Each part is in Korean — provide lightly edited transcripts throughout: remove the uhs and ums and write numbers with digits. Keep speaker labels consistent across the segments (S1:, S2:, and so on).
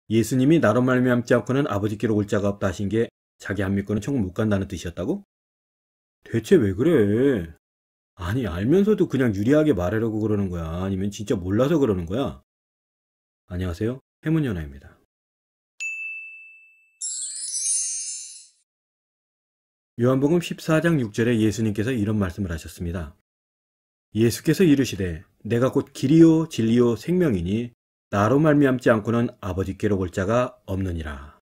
S1: 예수님이 나로 말미암지 않고는 아버지께로 올 자가 없다 하신 게 자기 안 믿고는 천국 못 간다는 뜻이었다고? 대체 왜 그래? 아니, 알면서도 그냥 유리하게 말하려고 그러는 거야? 아니면 진짜 몰라서 그러는 거야? 안녕하세요. 해문연아입니다. 요한복음 14장 6절에 예수님께서 이런 말씀을 하셨습니다. 예수께서 이르시되 내가 곧 길이요 진리요 생명이니 나로 말미암지 않고는 아버지께로 올 자가 없느니라.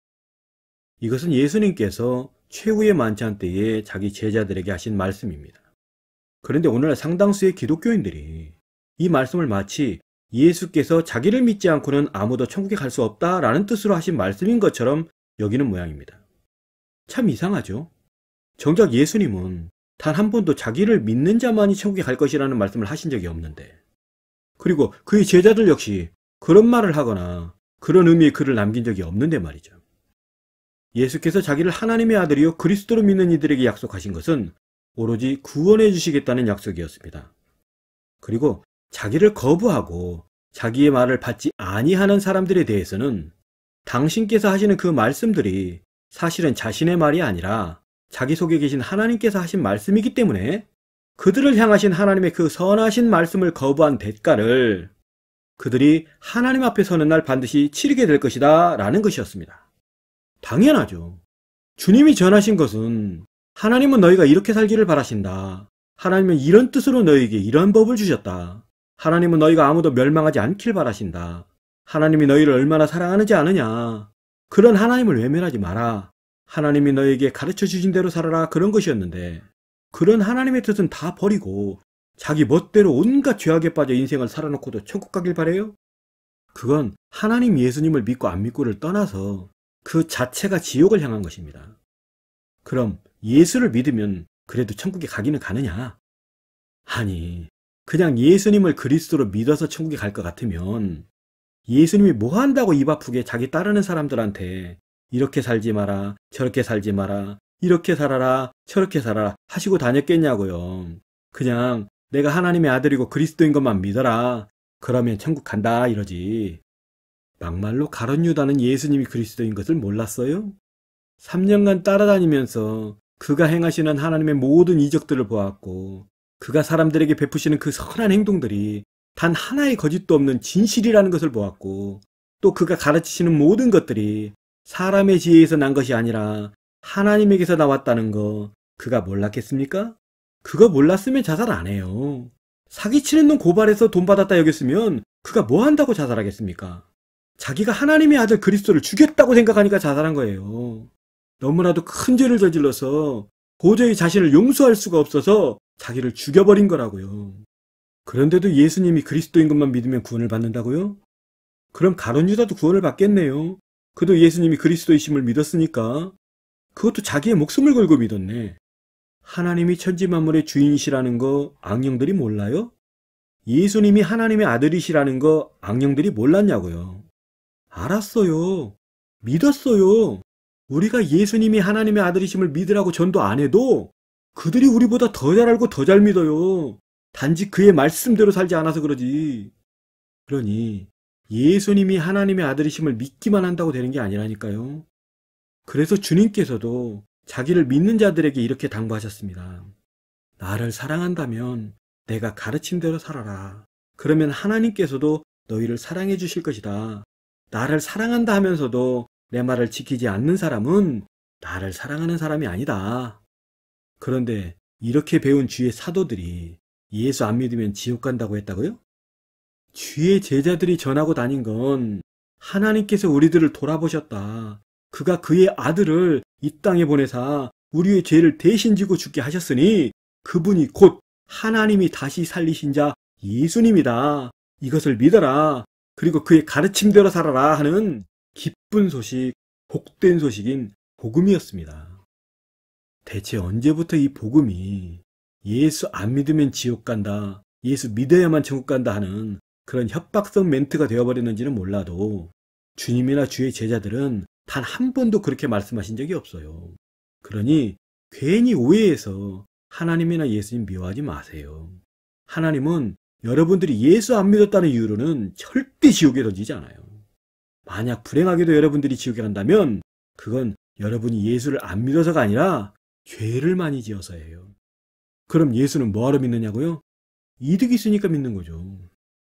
S1: 이것은 예수님께서 최후의 만찬 때에 자기 제자들에게 하신 말씀입니다. 그런데 오늘날 상당수의 기독교인들이 이 말씀을 마치 예수께서 자기를 믿지 않고는 아무도 천국에 갈 수 없다라는 뜻으로 하신 말씀인 것처럼 여기는 모양입니다. 참 이상하죠? 정작 예수님은 단 한 번도 자기를 믿는 자만이 천국에 갈 것이라는 말씀을 하신 적이 없는데, 그리고 그의 제자들 역시 그런 말을 하거나 그런 의미의 글을 남긴 적이 없는데 말이죠. 예수께서 자기를 하나님의 아들이요 그리스도로 믿는 이들에게 약속하신 것은 오로지 구원해 주시겠다는 약속이었습니다. 그리고 자기를 거부하고 자기의 말을 받지 아니하는 사람들에 대해서는 당신께서 하시는 그 말씀들이 사실은 자신의 말이 아니라 자기 속에 계신 하나님께서 하신 말씀이기 때문에 그들을 향하신 하나님의 그 선하신 말씀을 거부한 대가를 그들이 하나님 앞에 서는 날 반드시 치르게 될 것이다 라는 것이었습니다. 당연하죠. 주님이 전하신 것은 하나님은 너희가 이렇게 살기를 바라신다. 하나님은 이런 뜻으로 너희에게 이런 법을 주셨다. 하나님은 너희가 아무도 멸망하지 않길 바라신다. 하나님이 너희를 얼마나 사랑하는지 아느냐. 그런 하나님을 외면하지 마라. 하나님이 너에게 가르쳐 주신 대로 살아라 그런 것이었는데, 그런 하나님의 뜻은 다 버리고 자기 멋대로 온갖 죄악에 빠져 인생을 살아놓고도 천국 가길 바래요? 그건 하나님 예수님을 믿고 안 믿고를 떠나서 그 자체가 지옥을 향한 것입니다. 그럼 예수를 믿으면 그래도 천국에 가기는 가느냐? 아니, 그냥 예수님을 그리스도로 믿어서 천국에 갈 것 같으면 예수님이 뭐 한다고 입 아프게 자기 따르는 사람들한테 이렇게 살지 마라, 저렇게 살지 마라, 이렇게 살아라, 저렇게 살아라 하시고 다녔겠냐고요. 그냥 내가 하나님의 아들이고 그리스도인 것만 믿어라. 그러면 천국 간다 이러지. 막말로 가룟 유다는 예수님이 그리스도인 것을 몰랐어요? 3년간 따라다니면서 그가 행하시는 하나님의 모든 이적들을 보았고, 그가 사람들에게 베푸시는 그 선한 행동들이 단 하나의 거짓도 없는 진실이라는 것을 보았고, 또 그가 가르치시는 모든 것들이 사람의 지혜에서 난 것이 아니라 하나님에게서 나왔다는 거 그가 몰랐겠습니까? 그거 몰랐으면 자살 안 해요. 사기치는 놈 고발해서 돈 받았다 여겼으면 그가 뭐 한다고 자살하겠습니까? 자기가 하나님의 아들 그리스도를 죽였다고 생각하니까 자살한 거예요. 너무나도 큰 죄를 저질러서 도저히 자신을 용서할 수가 없어서 자기를 죽여버린 거라고요. 그런데도 예수님이 그리스도인 것만 믿으면 구원을 받는다고요? 그럼 가룟 유다도 구원을 받겠네요. 그도 예수님이 그리스도이심을 믿었으니까. 그것도 자기의 목숨을 걸고 믿었네. 하나님이 천지만물의 주인이시라는 거 악령들이 몰라요? 예수님이 하나님의 아들이시라는 거 악령들이 몰랐냐고요. 알았어요. 믿었어요. 우리가 예수님이 하나님의 아들이심을 믿으라고 전도 안 해도 그들이 우리보다 더 잘 알고 더 잘 믿어요. 단지 그의 말씀대로 살지 않아서 그러지. 그러니 예수님이 하나님의 아들이심을 믿기만 한다고 되는 게 아니라니까요. 그래서 주님께서도 자기를 믿는 자들에게 이렇게 당부하셨습니다. 나를 사랑한다면 내가 가르친 대로 살아라. 그러면 하나님께서도 너희를 사랑해 주실 것이다. 나를 사랑한다 하면서도 내 말을 지키지 않는 사람은 나를 사랑하는 사람이 아니다. 그런데 이렇게 배운 주의 사도들이 예수 안 믿으면 지옥 간다고 했다고요? 주의 제자들이 전하고 다닌 건 하나님께서 우리들을 돌아보셨다. 그가 그의 아들을 이 땅에 보내사 우리의 죄를 대신 지고 죽게 하셨으니 그분이 곧 하나님이 다시 살리신 자 예수님이다. 이것을 믿어라. 그리고 그의 가르침대로 살아라 하는 기쁜 소식, 복된 소식인 복음이었습니다. 대체 언제부터 이 복음이 예수 안 믿으면 지옥 간다, 예수 믿어야만 천국 간다 하는 그런 협박성 멘트가 되어버렸는지는 몰라도 주님이나 주의 제자들은 단 한 번도 그렇게 말씀하신 적이 없어요. 그러니 괜히 오해해서 하나님이나 예수님 미워하지 마세요. 하나님은 여러분들이 예수 안 믿었다는 이유로는 절대 지옥에 던지지 않아요. 만약 불행하게도 여러분들이 지옥에 간다면 그건 여러분이 예수를 안 믿어서가 아니라 죄를 많이 지어서예요. 그럼 예수는 뭐하러 믿느냐고요? 이득이 있으니까 믿는 거죠.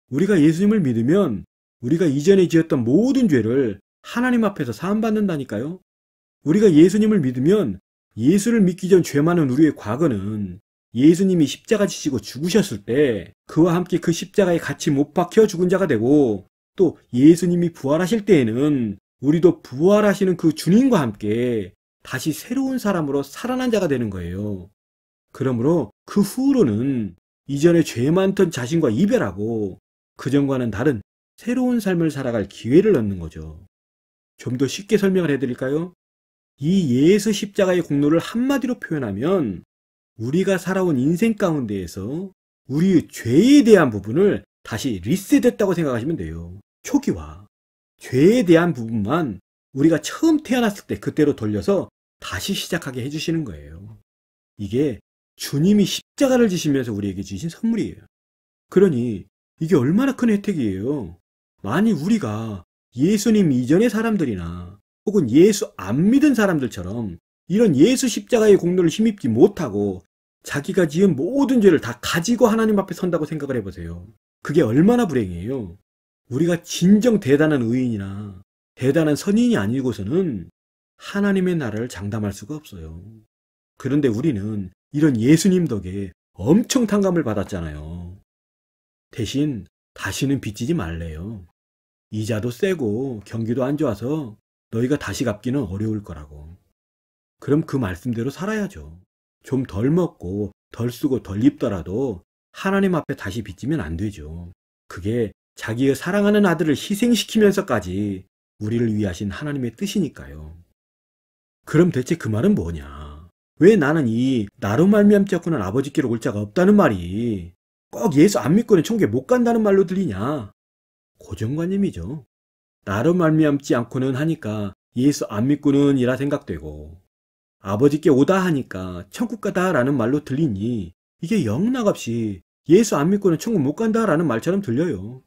S1: 우리가 예수님을 믿으면 우리가 이전에 지었던 모든 죄를 하나님 앞에서 사함받는다니까요. 우리가 예수님을 믿으면 예수를 믿기 전 죄 많은 우리의 과거는 예수님이 십자가 지시고 죽으셨을 때 그와 함께 그 십자가에 같이 못 박혀 죽은 자가 되고, 또 예수님이 부활하실 때에는 우리도 부활하시는 그 주님과 함께 다시 새로운 사람으로 살아난 자가 되는 거예요. 그러므로 그 후로는 이전에 죄 많던 자신과 이별하고 그전과는 다른 새로운 삶을 살아갈 기회를 얻는 거죠. 좀 더 쉽게 설명을 해드릴까요? 이 예수 십자가의 공로를 한마디로 표현하면 우리가 살아온 인생 가운데에서 우리의 죄에 대한 부분을 다시 리셋했다고 생각하시면 돼요. 초기화. 죄에 대한 부분만 우리가 처음 태어났을 때 그때로 돌려서 다시 시작하게 해주시는 거예요. 이게 주님이 십자가를 지시면서 우리에게 주신 선물이에요. 그러니 이게 얼마나 큰 혜택이에요. 만일 우리가 예수님 이전의 사람들이나 혹은 예수 안 믿은 사람들처럼 이런 예수 십자가의 공로를 힘입지 못하고 자기가 지은 모든 죄를 다 가지고 하나님 앞에 선다고 생각을 해보세요. 그게 얼마나 불행해요. 우리가 진정 대단한 의인이나 대단한 선인이 아니고서는 하나님의 나라를 장담할 수가 없어요. 그런데 우리는 이런 예수님 덕에 엄청 탕감을 받았잖아요. 대신 다시는 빚지지 말래요. 이자도 세고 경기도 안 좋아서 너희가 다시 갚기는 어려울 거라고. 그럼 그 말씀대로 살아야죠. 좀 덜 먹고 덜 쓰고 덜 입더라도 하나님 앞에 다시 빚지면 안 되죠. 그게 자기의 사랑하는 아들을 희생시키면서까지 우리를 위하신 하나님의 뜻이니까요. 그럼 대체 그 말은 뭐냐? 왜 나는 이 나로 말미암지 않고는 아버지께로 올 자가 없다는 말이 꼭 예수 안 믿고는 천국에 못 간다는 말로 들리냐? 고정관념이죠. 나로 말미암지 않고는 하니까 예수 안 믿고는 이라 생각되고, 아버지께 오다 하니까 천국 가다 라는 말로 들리니 이게 영락없이 예수 안 믿고는 천국 못 간다 라는 말처럼 들려요.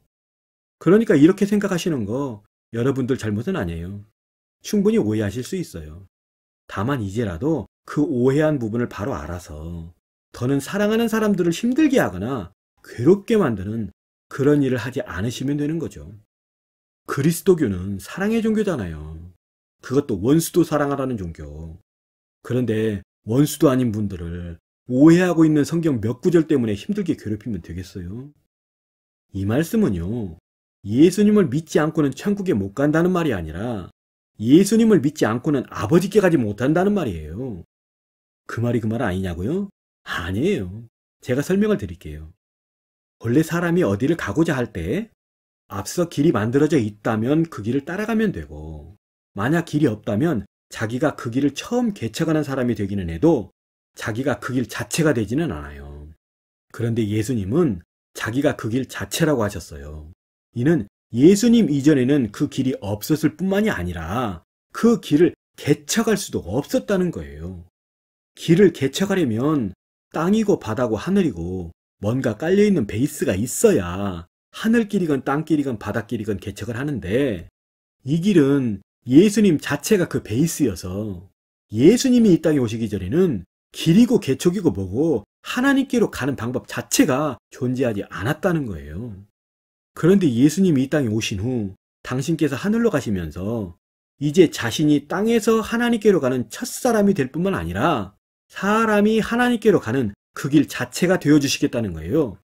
S1: 그러니까 이렇게 생각하시는 거 여러분들 잘못은 아니에요. 충분히 오해하실 수 있어요. 다만 이제라도 그 오해한 부분을 바로 알아서 더는 사랑하는 사람들을 힘들게 하거나 괴롭게 만드는 그런 일을 하지 않으시면 되는 거죠. 그리스도교는 사랑의 종교잖아요. 그것도 원수도 사랑하라는 종교. 그런데 원수도 아닌 분들을 오해하고 있는 성경 몇 구절 때문에 힘들게 괴롭히면 되겠어요? 이 말씀은요, 예수님을 믿지 않고는 천국에 못 간다는 말이 아니라 예수님을 믿지 않고는 아버지께 가지 못한다는 말이에요. 그 말이 그 말 아니냐고요? 아니에요. 제가 설명을 드릴게요. 원래 사람이 어디를 가고자 할 때 앞서 길이 만들어져 있다면 그 길을 따라가면 되고, 만약 길이 없다면 자기가 그 길을 처음 개척하는 사람이 되기는 해도 자기가 그 길 자체가 되지는 않아요. 그런데 예수님은 자기가 그 길 자체라고 하셨어요. 이는 예수님 이전에는 그 길이 없었을 뿐만이 아니라 그 길을 개척할 수도 없었다는 거예요. 길을 개척하려면 땅이고 바다고 하늘이고 뭔가 깔려있는 베이스가 있어야 하늘길이건 땅길이건 바닷길이건 개척을 하는데, 이 길은 예수님 자체가 그 베이스여서 예수님이 이 땅에 오시기 전에는 길이고 개척이고 뭐고 하나님께로 가는 방법 자체가 존재하지 않았다는 거예요. 그런데 예수님이 이 땅에 오신 후 당신께서 하늘로 가시면서 이제 자신이 땅에서 하나님께로 가는 첫사람이 될 뿐만 아니라 사람이 하나님께로 가는 그 길 자체가 되어주시겠다는 거예요.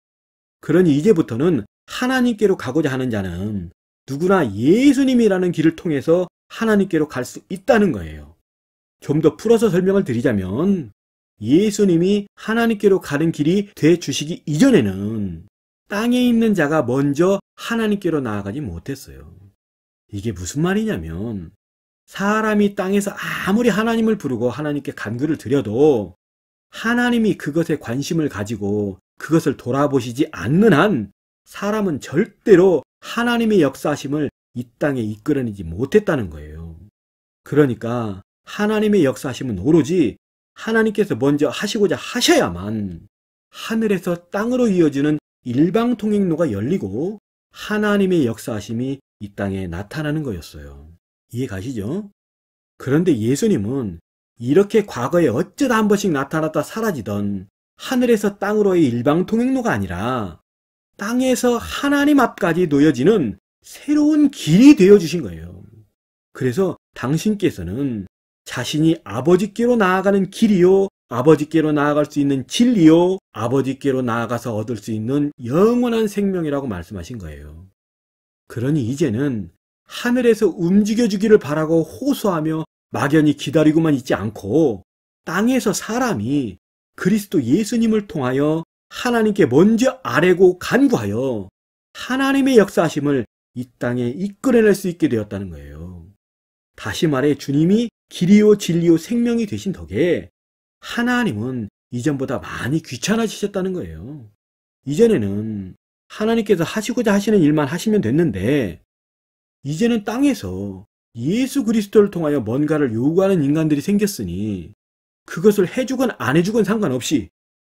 S1: 그러니 이제부터는 하나님께로 가고자 하는 자는 누구나 예수님이라는 길을 통해서 하나님께로 갈 수 있다는 거예요. 좀 더 풀어서 설명을 드리자면, 예수님이 하나님께로 가는 길이 돼 주시기 이전에는 땅에 있는 자가 먼저 하나님께로 나아가지 못했어요. 이게 무슨 말이냐면, 사람이 땅에서 아무리 하나님을 부르고 하나님께 간구를 드려도 하나님이 그것에 관심을 가지고 그것을 돌아보시지 않는 한 사람은 절대로 하나님의 역사하심을 이 땅에 이끌어내지 못했다는 거예요. 그러니까 하나님의 역사하심은 오로지 하나님께서 먼저 하시고자 하셔야만 하늘에서 땅으로 이어지는 일방통행로가 열리고 하나님의 역사하심이 이 땅에 나타나는 거였어요. 이해 가시죠? 그런데 예수님은 이렇게 과거에 어쩌다 한 번씩 나타났다 사라지던 하늘에서 땅으로의 일방통행로가 아니라 땅에서 하나님 앞까지 놓여지는 새로운 길이 되어주신 거예요. 그래서 당신께서는 자신이 아버지께로 나아가는 길이요, 아버지께로 나아갈 수 있는 진리요, 아버지께로 나아가서 얻을 수 있는 영원한 생명이라고 말씀하신 거예요. 그러니 이제는 하늘에서 움직여주기를 바라고 호소하며 막연히 기다리고만 있지 않고 땅에서 사람이 그리스도 예수님을 통하여 하나님께 먼저 아뢰고 간구하여 하나님의 역사하심을 이 땅에 이끌어낼 수 있게 되었다는 거예요. 다시 말해 주님이 길이요 진리요 생명이 되신 덕에 하나님은 이전보다 많이 귀찮아지셨다는 거예요. 이전에는 하나님께서 하시고자 하시는 일만 하시면 됐는데 이제는 땅에서 예수 그리스도를 통하여 뭔가를 요구하는 인간들이 생겼으니 그것을 해주건 안 해주건 상관없이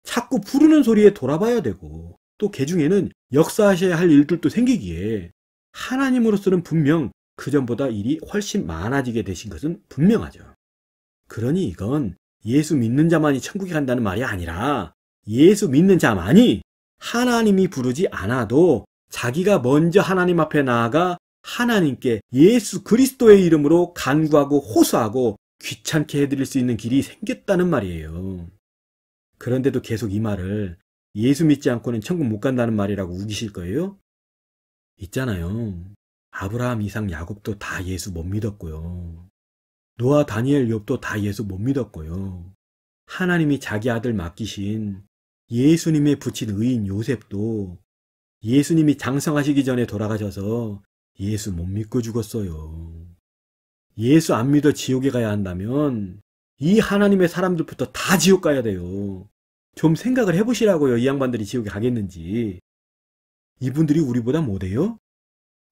S1: 자꾸 부르는 소리에 돌아봐야 되고 또 그 중에는 역사하셔야 할 일들도 생기기에 하나님으로서는 분명 그전보다 일이 훨씬 많아지게 되신 것은 분명하죠. 그러니 이건 예수 믿는 자만이 천국에 간다는 말이 아니라 예수 믿는 자만이 하나님이 부르지 않아도 자기가 먼저 하나님 앞에 나아가 하나님께 예수 그리스도의 이름으로 간구하고 호소하고 귀찮게 해드릴 수 있는 길이 생겼다는 말이에요. 그런데도 계속 이 말을 예수 믿지 않고는 천국 못 간다는 말이라고 우기실 거예요? 있잖아요. 아브라함, 이삭, 야곱도 다 예수 못 믿었고요. 노아, 다니엘, 욥도 다 예수 못 믿었고요. 하나님이 자기 아들 맡기신 예수님의 붙인 의인 요셉도 예수님이 장성하시기 전에 돌아가셔서 예수 못 믿고 죽었어요. 예수 안 믿어 지옥에 가야 한다면 이 하나님의 사람들부터 다 지옥 가야 돼요. 좀 생각을 해보시라고요. 이 양반들이 지옥에 가겠는지. 이분들이 우리보다 못해요?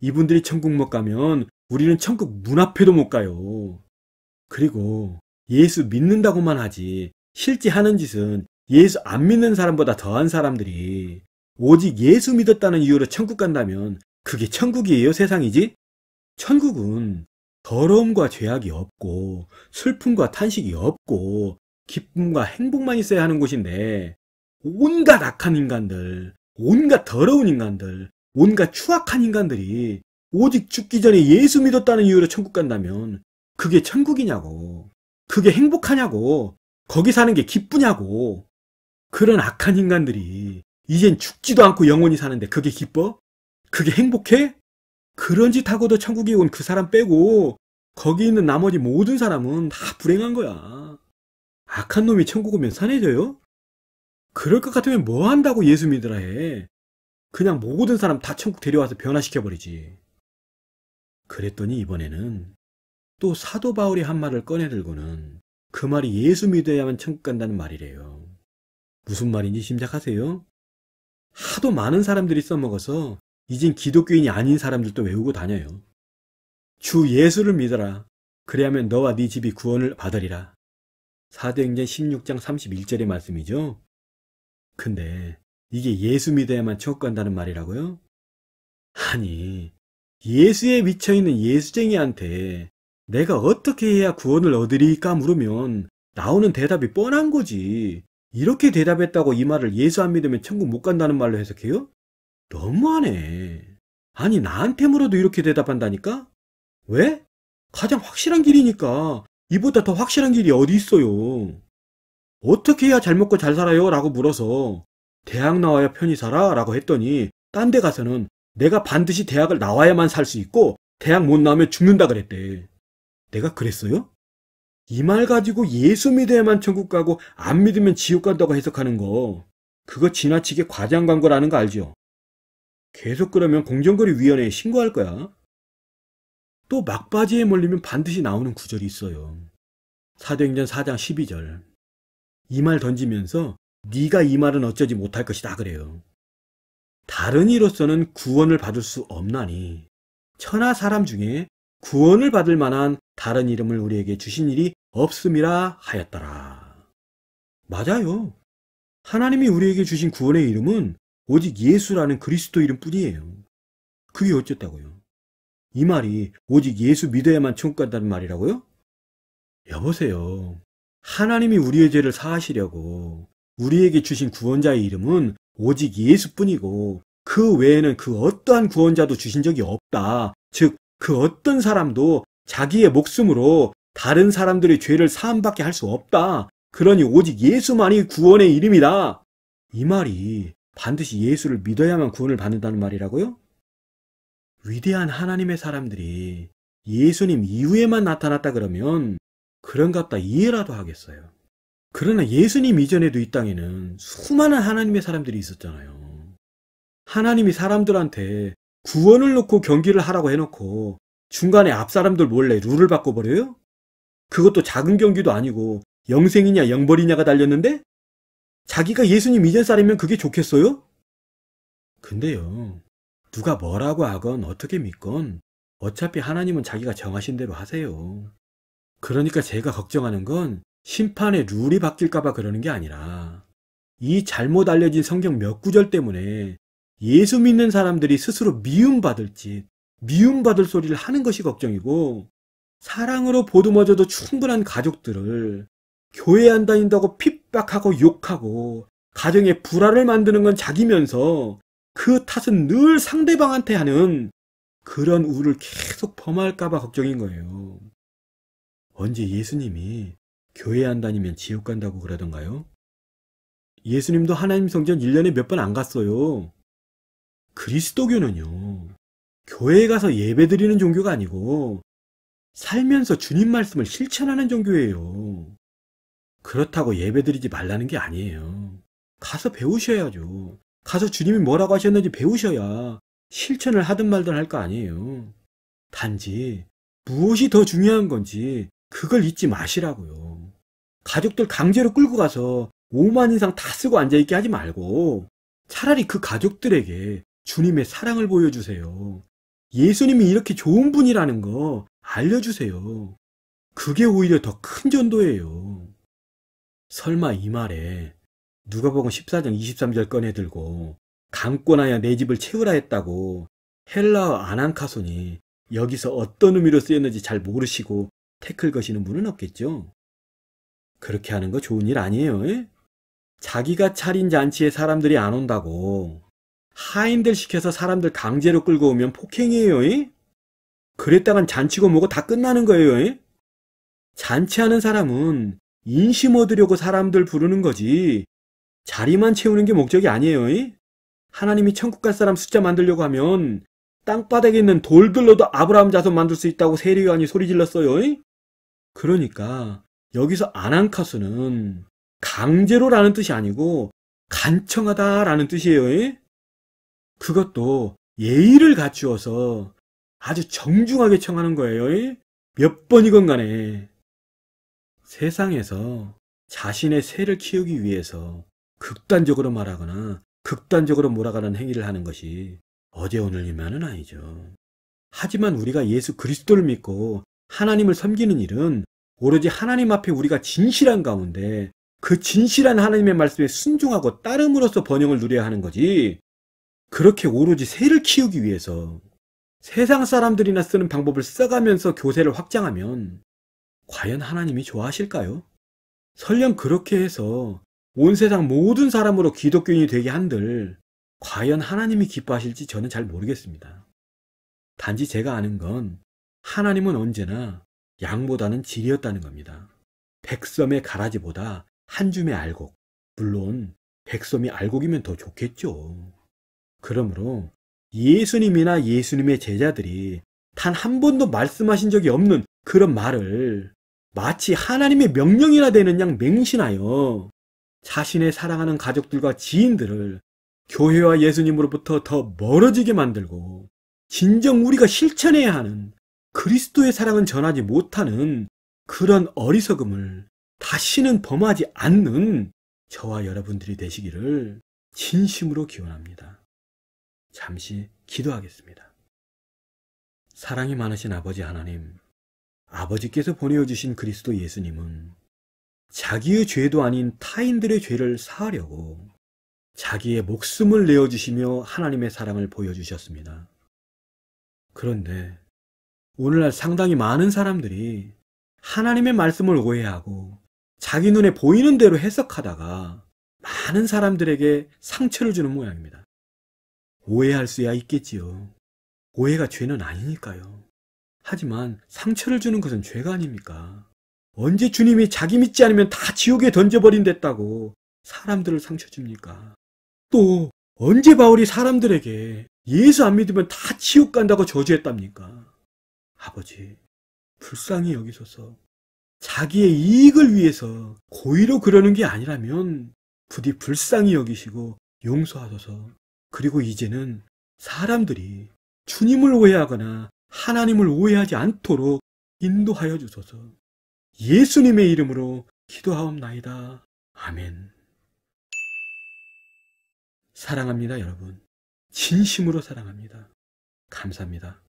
S1: 이분들이 천국 못 가면 우리는 천국 문 앞에도 못 가요. 그리고 예수 믿는다고만 하지 실제 하는 짓은 예수 안 믿는 사람보다 더한 사람들이 오직 예수 믿었다는 이유로 천국 간다면 그게 천국이에요? 세상이지? 천국은 더러움과 죄악이 없고 슬픔과 탄식이 없고 기쁨과 행복만 있어야 하는 곳인데 온갖 악한 인간들, 온갖 더러운 인간들, 온갖 추악한 인간들이 오직 죽기 전에 예수 믿었다는 이유로 천국 간다면 그게 천국이냐고, 그게 행복하냐고, 거기 사는 게 기쁘냐고. 그런 악한 인간들이 이젠 죽지도 않고 영원히 사는데 그게 기뻐? 그게 행복해? 그런 짓 하고도 천국에 온 그 사람 빼고 거기 있는 나머지 모든 사람은 다 불행한 거야. 악한 놈이 천국 오면 산해져요? 그럴 것 같으면 뭐 한다고 예수 믿으라 해. 그냥 모든 사람 다 천국 데려와서 변화시켜버리지. 그랬더니 이번에는 또 사도 바울이 한 말을 꺼내들고는 그 말이 예수 믿어야만 천국 간다는 말이래요. 무슨 말인지 짐작하세요? 하도 많은 사람들이 써먹어서 이젠 기독교인이 아닌 사람들도 외우고 다녀요. 주 예수를 믿어라. 그래야면 너와 네 집이 구원을 받으리라. 사도행전 16장 31절의 말씀이죠. 근데 이게 예수 믿어야만 천국 간다는 말이라고요? 아니, 예수에 미쳐있는 예수쟁이한테 내가 어떻게 해야 구원을 얻으리까 물으면 나오는 대답이 뻔한 거지. 이렇게 대답했다고 이 말을 예수 안 믿으면 천국 못 간다는 말로 해석해요? 너무하네. 아니, 나한테 물어도 이렇게 대답한다니까? 왜? 가장 확실한 길이니까. 이보다 더 확실한 길이 어디 있어요? 어떻게 해야 잘 먹고 잘 살아요? 라고 물어서 대학 나와야 편히 살아? 라고 했더니 딴 데 가서는 내가 반드시 대학을 나와야만 살 수 있고 대학 못 나오면 죽는다 그랬대. 내가 그랬어요? 이 말 가지고 예수 믿어야만 천국 가고 안 믿으면 지옥 간다고 해석하는 거 그거 지나치게 과장 광고라는 거 알죠? 계속 그러면 공정거래위원회에 신고할 거야. 또 막바지에 몰리면 반드시 나오는 구절이 있어요. 사도행전 4장 12절. 이 말 던지면서 네가 이 말은 어쩌지 못할 것이다 그래요. 다른 이로서는 구원을 받을 수 없나니 천하 사람 중에 구원을 받을 만한 다른 이름을 우리에게 주신 일이 없음이라 하였더라. 맞아요. 하나님이 우리에게 주신 구원의 이름은 오직 예수라는 그리스도 이름뿐이에요. 그게 어쨌다고요. 이 말이 오직 예수 믿어야만 천국 간다는 말이라고요? 여보세요. 하나님이 우리의 죄를 사하시려고 우리에게 주신 구원자의 이름은 오직 예수뿐이고 그 외에는 그 어떠한 구원자도 주신 적이 없다. 즉, 그 어떤 사람도 자기의 목숨으로 다른 사람들의 죄를 사함받게 할 수 없다. 그러니 오직 예수만이 구원의 이름이다. 이 말이 반드시 예수를 믿어야만 구원을 받는다는 말이라고요? 위대한 하나님의 사람들이 예수님 이후에만 나타났다 그러면 그런갑다 이해라도 하겠어요. 그러나 예수님 이전에도 이 땅에는 수많은 하나님의 사람들이 있었잖아요. 하나님이 사람들한테 구원을 놓고 경기를 하라고 해놓고 중간에 앞 사람들 몰래 룰을 바꿔버려요? 그것도 작은 경기도 아니고 영생이냐 영벌이냐가 달렸는데? 자기가 예수님 이전 사람이면 그게 좋겠어요? 근데요, 누가 뭐라고 하건 어떻게 믿건 어차피 하나님은 자기가 정하신 대로 하세요. 그러니까 제가 걱정하는 건 심판의 룰이 바뀔까봐 그러는 게 아니라 이 잘못 알려진 성경 몇 구절 때문에 예수 믿는 사람들이 스스로 미움받을 소리를 하는 것이 걱정이고, 사랑으로 보듬어줘도 충분한 가족들을 교회 안 다닌다고 핍박하고 욕하고 가정에 불화를 만드는 건 자기면서 그 탓은 늘 상대방한테 하는 그런 우를 계속 범할까봐 걱정인 거예요. 언제 예수님이 교회 안 다니면 지옥 간다고 그러던가요? 예수님도 하나님 성전 1년에 몇 번 안 갔어요. 그리스도교는요, 교회에 가서 예배드리는 종교가 아니고 살면서 주님 말씀을 실천하는 종교예요. 그렇다고 예배드리지 말라는 게 아니에요. 가서 배우셔야죠. 가서 주님이 뭐라고 하셨는지 배우셔야 실천을 하든 말든 할 거 아니에요. 단지 무엇이 더 중요한 건지 그걸 잊지 마시라고요. 가족들 강제로 끌고 가서 5만 인상 다 쓰고 앉아있게 하지 말고 차라리 그 가족들에게 주님의 사랑을 보여주세요. 예수님이 이렇게 좋은 분이라는 거 알려주세요. 그게 오히려 더 큰 전도예요. 설마 이 말에 누가복음 14장 23절 꺼내들고 강권하여 내 집을 채우라 했다고 헬라어 아난카손이 여기서 어떤 의미로 쓰였는지 잘 모르시고 태클 거시는 분은 없겠죠? 그렇게 하는 거 좋은 일 아니에요. 에? 자기가 차린 잔치에 사람들이 안 온다고 하인들 시켜서 사람들 강제로 끌고 오면 폭행이에요. 에? 그랬다간 잔치고 뭐고 다 끝나는 거예요. 에? 잔치하는 사람은 인심 얻으려고 사람들 부르는 거지 자리만 채우는 게 목적이 아니에요. 에? 하나님이 천국 갈 사람 숫자 만들려고 하면 땅바닥에 있는 돌들로도 아브라함 자손 만들 수 있다고 세례요한이 소리 질렀어요. 에? 그러니까 여기서 아난카스는 강제로라는 뜻이 아니고 간청하다라는 뜻이에요. 에? 그것도 예의를 갖추어서 아주 정중하게 청하는 거예요. 에? 몇 번이건 간에. 세상에서 자신의 새를 키우기 위해서 극단적으로 말하거나 극단적으로 몰아가는 행위를 하는 것이 어제 오늘 일만은 아니죠. 하지만 우리가 예수 그리스도를 믿고 하나님을 섬기는 일은 오로지 하나님 앞에 우리가 진실한 가운데 그 진실한 하나님의 말씀에 순종하고 따름으로써 번영을 누려야 하는 거지, 그렇게 오로지 새를 키우기 위해서 세상 사람들이나 쓰는 방법을 써가면서 교세를 확장하면 과연 하나님이 좋아하실까요? 설령 그렇게 해서 온 세상 모든 사람으로 기독교인이 되게 한들 과연 하나님이 기뻐하실지 저는 잘 모르겠습니다. 단지 제가 아는 건 하나님은 언제나 양보다는 질이었다는 겁니다. 백섬의 가라지보다 한 줌의 알곡, 물론 백섬이 알곡이면 더 좋겠죠. 그러므로 예수님이나 예수님의 제자들이 단 한 번도 말씀하신 적이 없는 그런 말을 마치 하나님의 명령이나 되는 양 맹신하여 자신의 사랑하는 가족들과 지인들을 교회와 예수님으로부터 더 멀어지게 만들고 진정 우리가 실천해야 하는 그리스도의 사랑은 전하지 못하는 그런 어리석음을 다시는 범하지 않는 저와 여러분들이 되시기를 진심으로 기원합니다. 잠시 기도하겠습니다. 사랑이 많으신 아버지 하나님, 아버지께서 보내어주신 그리스도 예수님은 자기의 죄도 아닌 타인들의 죄를 사하려고 자기의 목숨을 내어주시며 하나님의 사랑을 보여주셨습니다. 그런데 오늘날 상당히 많은 사람들이 하나님의 말씀을 오해하고 자기 눈에 보이는 대로 해석하다가 많은 사람들에게 상처를 주는 모양입니다. 오해할 수야 있겠지요. 오해가 죄는 아니니까요. 하지만 상처를 주는 것은 죄가 아닙니까? 언제 주님이 자기 믿지 않으면 다 지옥에 던져버린댔다고 사람들을 상처 줍니까? 또 언제 바울이 사람들에게 예수 안 믿으면 다 지옥 간다고 저주했답니까? 아버지, 불쌍히 여기소서. 자기의 이익을 위해서 고의로 그러는 게 아니라면 부디 불쌍히 여기시고 용서하소서. 그리고 이제는 사람들이 주님을 오해하거나 하나님을 오해하지 않도록 인도하여 주소서. 예수님의 이름으로 기도하옵나이다. 아멘. 사랑합니다, 여러분. 진심으로 사랑합니다. 감사합니다.